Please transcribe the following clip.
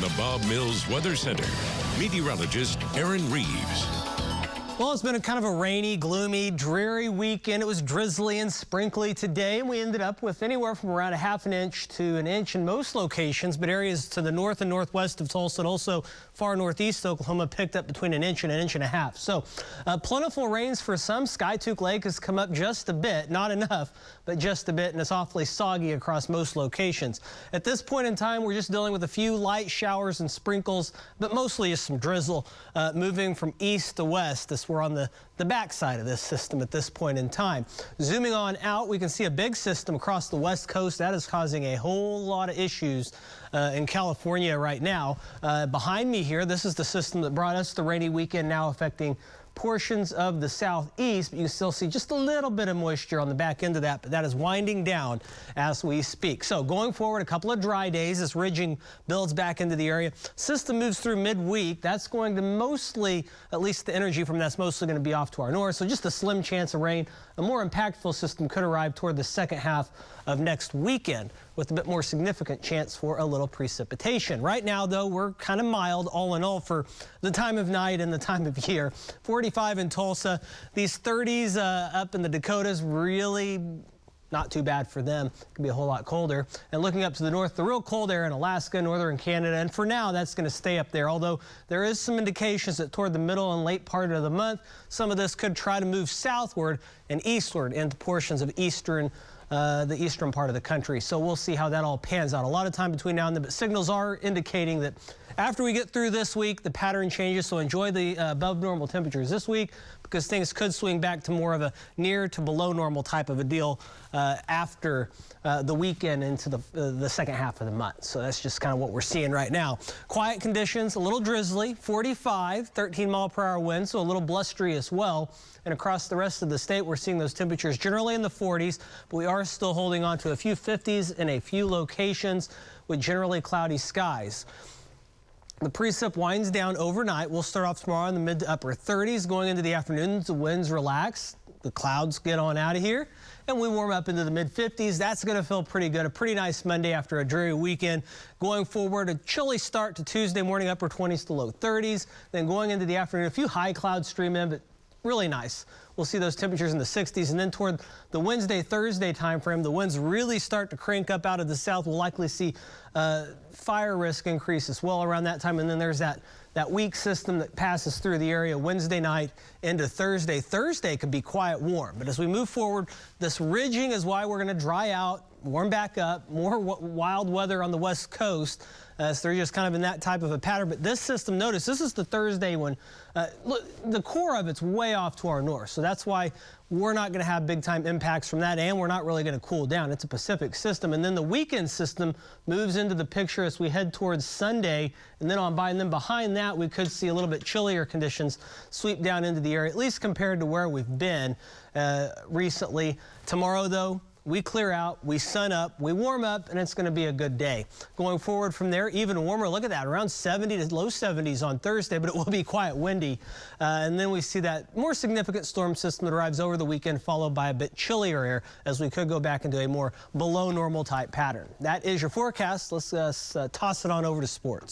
the Bob Mills Weather Center, meteorologist Aaron Reeves. Well, it's been a kind of a rainy, gloomy, dreary weekend. It was drizzly and sprinkly today, and we ended up with anywhere from around a half an inch to an inch in most locations, but areas to the north and northwest of Tulsa and also far northeast Oklahoma picked up between an inch and a half. So plentiful rains for some. Skytook Lake has come up just a bit, not enough, but just a bit, and it's awfully soggy across most locations. At this point in time, we're just dealing with a few light showers and sprinkles, but mostly just some drizzle moving from east to west. We're on the backside of this system at this point in time. Zooming on out, we can see a big system across the west coast. That is causing a whole lot of issues in California right now. Behind me here, this is the system that brought us the rainy weekend, now affecting portions of the southeast, but you can still see just a little bit of moisture on the back end of that, but that is winding down as we speak. So going forward, a couple of dry days as ridging builds back into the area. System moves through midweek. That's going to mostly, at least the energy from that's mostly going to be off to our north, so just a slim chance of rain. A more impactful system could arrive toward the second half of next weekend with a bit more significant chance for a little precipitation. Right now, though, we're kind of mild all in all for the time of night and the time of year. 45 in Tulsa. These 30s up in the Dakotas, really not too bad for them. It could be a whole lot colder. And looking up to the north, the real cold air in Alaska, northern Canada, and for now that's going to stay up there, although there is some indications that toward the middle and late part of the month, some of this could try to move southward and eastward into portions of the eastern part of the country. So we'll see how that all pans out. A lot of time between now and then, but signals are indicating that after we get through this week, the pattern changes. So enjoy the above normal temperatures this week, because things could swing back to more of a near to below normal type of a deal after the weekend into the second half of the month. So that's just kind of what we're seeing right now. Quiet conditions, a little drizzly, 45, 13 mile per hour wind, so a little blustery as well. And across the rest of the state, we're seeing those temperatures generally in the 40s, but we are still holding on to a few 50s in a few locations with generally cloudy skies. The precip winds down overnight. We'll start off tomorrow in the mid to upper 30s. Going into the afternoon, the winds relax, the clouds get on out of here, and we warm up into the mid 50s. That's going to feel pretty good. A pretty nice Monday after a dreary weekend. Going forward, a chilly start to Tuesday morning, upper 20s to low 30s. Then going into the afternoon, a few high clouds stream in, but really nice. We'll see those temperatures in the 60s, and then toward the Wednesday, Thursday timeframe, the winds really start to crank up out of the south. We'll likely see fire risk increase as well around that time, and then there's that weak system that passes through the area Wednesday night into Thursday. Thursday could be quiet warm, but as we move forward, this ridging is why we're going to dry out, warm back up, more wild weather on the west coast. So they're just kind of in that type of a pattern. But this system, notice, this is the Thursday one. Look, the core of it's way off to our north. So that's why we're not going to have big time impacts from that, and we're not really going to cool down. It's a Pacific system. And then the weekend system moves into the picture as we head towards Sunday. And then behind that, we could see a little bit chillier conditions sweep down into the area, at least compared to where we've been recently. Tomorrow, though, we clear out, we sun up, we warm up, and it's going to be a good day. Going forward from there, even warmer. Look at that, around 70 to low 70s on Thursday, but it will be quite windy. And then we see that more significant storm system that arrives over the weekend, followed by a bit chillier air as we could go back into a more below normal type pattern. That is your forecast. Let's toss it on over to sports.